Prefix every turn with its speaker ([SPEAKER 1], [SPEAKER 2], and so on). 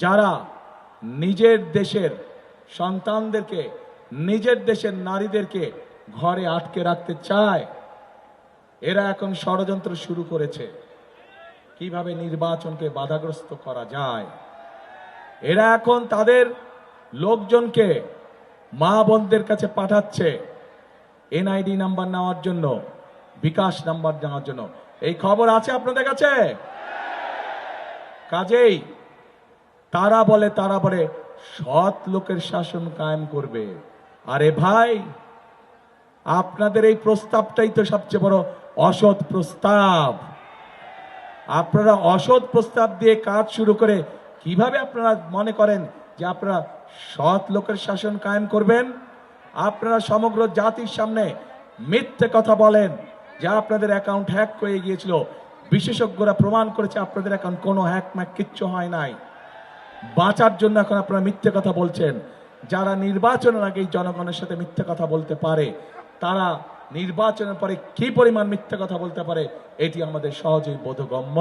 [SPEAKER 1] যারা নিজের দেশের সন্তানদেরকে, নিজের দেশের নারীদেরকে ঘরে আটকে রাখতে চায়, এরা এখন ষড়যন্ত্র শুরু করেছে কিভাবে নির্বাচনকে বাধাগ্রস্ত করা যায়। এরা এখন তাদের লোকজনকে মা বোনদের কাছে পাঠাচ্ছে এনআইডি নাম্বার নেওয়ার জন্য, বিকাশ নাম্বার নেওয়ার জন্য। এই খবর আছে আপনাদের কাছে? কাজেই তারা বলে সৎ লোকের শাসন কায়েম করবে। আরে ভাই, আপনাদের এই প্রস্তাবটাই তো সবচেয়ে বড় অসৎ প্রস্তাব। আপনারা অসৎ প্রস্তাব দিয়ে কাজ শুরু করে কিভাবে আপনারা মনে করেন যে আপনারা সৎ লোকের শাসন কায়েম করবেন? আপনারা সমগ্র জাতির সামনে মিথ্যে কথা বলেন যে আপনাদের অ্যাকাউন্ট হ্যাক হয়ে গিয়েছিল। বিশেষজ্ঞরা প্রমাণ করেছে আপনাদের অ্যাকাউন্ট কোনো হ্যাক ম্যাক কিচ্ছু হয় নাই। বাঁচার জন্য এখন আপনারা মিথ্যে কথা বলছেন। যারা নির্বাচনের আগেই জনগণের সাথে মিথ্যে কথা বলতে পারে, তারা নির্বাচনের পরে কি পরিমাণ মিথ্যে কথা বলতে পারে এটি আমাদের সহজেই বোধগম্য।